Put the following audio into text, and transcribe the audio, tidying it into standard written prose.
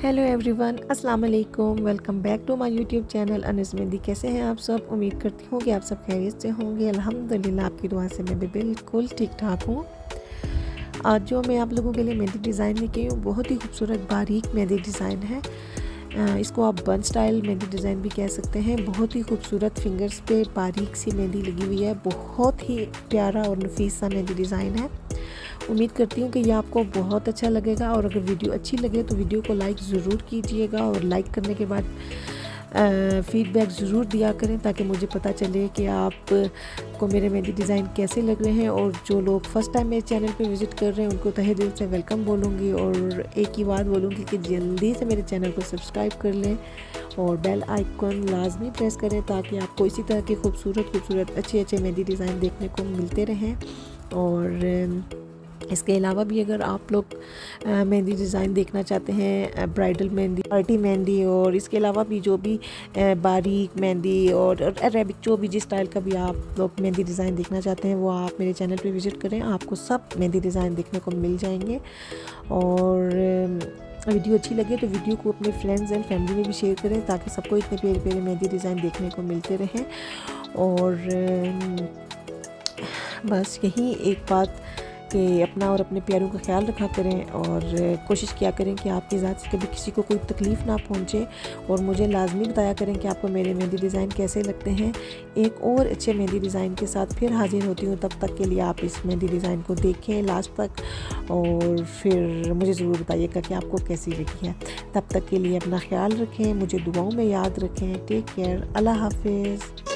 Hello everyone, अस्सलाम वालेकुम। Welcome back to my YouTube channel Mehndi. कैसे हैं आप सब? उम्मीद करती हूँ कि आप सब खैरियत से होंगे। अल्हम्दुलिल्लाह आपकी दुआ से मैं भी बिल्कुल ठीक ठाक हूँ। आज जो मैं आप लोगों के लिए मेहंदी डिज़ाइन लेके हूँ, बहुत ही खूबसूरत बारीक मेहंदी डिज़ाइन है। इसको आप बन स्टाइल मेहंदी डिज़ाइन भी कह सकते हैं। बहुत ही खूबसूरत फिंगर्स पे बारीक सी मेहंदी लगी हुई है। बहुत ही प्यारा और नफीस सा मेहंदी डिज़ाइन है। उम्मीद करती हूँ कि ये आपको बहुत अच्छा लगेगा, और अगर वीडियो अच्छी लगे तो वीडियो को लाइक ज़रूर कीजिएगा, और लाइक करने के बाद फ़ीडबैक ज़रूर दिया करें ताकि मुझे पता चले कि आप को मेरे मेहंदी डिज़ाइन कैसे लग रहे हैं। और जो लोग फ़र्स्ट टाइम मेरे चैनल पे विज़िट कर रहे हैं उनको तहे दिल से वेलकम बोलूँगी, और एक ही बात बोलूँगी कि जल्दी से मेरे चैनल को सब्सक्राइब कर लें और बेल आइकन लाजमी प्रेस करें ताकि आपको इसी तरह के खूबसूरत अच्छे मेहंदी डिज़ाइन देखने को मिलते रहें। और इसके अलावा भी अगर आप लोग मेहंदी डिज़ाइन देखना चाहते हैं, ब्राइडल मेहंदी, पार्टी मेहंदी, और इसके अलावा भी जो भी बारीक मेहंदी और अरेबिक जो भी जिस स्टाइल का भी आप लोग मेहंदी डिज़ाइन देखना चाहते हैं, वो आप मेरे चैनल पे विज़िट करें। आपको सब मेहंदी डिज़ाइन देखने को मिल जाएंगे। और वीडियो अच्छी लगे तो वीडियो को अपने फ्रेंड्स एंड फैमिली में भी शेयर करें ताकि सबको इतने प्यारे प्यारे मेहंदी डिज़ाइन देखने को मिलते रहें। और बस यही एक बात कि अपना और अपने प्यारों का ख्याल रखा करें, और कोशिश किया करें कि आपकी ज़ात से कभी किसी को कोई तकलीफ़ ना पहुंचे। और मुझे लाजमी बताया करें कि आपको मेरे मेहंदी डिज़ाइन कैसे लगते हैं। एक और अच्छे मेहंदी डिज़ाइन के साथ फिर हाजिर होती हूँ। तब तक के लिए आप इस मेहंदी डिज़ाइन को देखें लास्ट तक, और फिर मुझे ज़रूर बताइएगा कि आपको कैसी लगी है। तब तक के लिए अपना ख्याल रखें, मुझे दुआओं में याद रखें। टेक केयर, अल्लाह हाफिज़।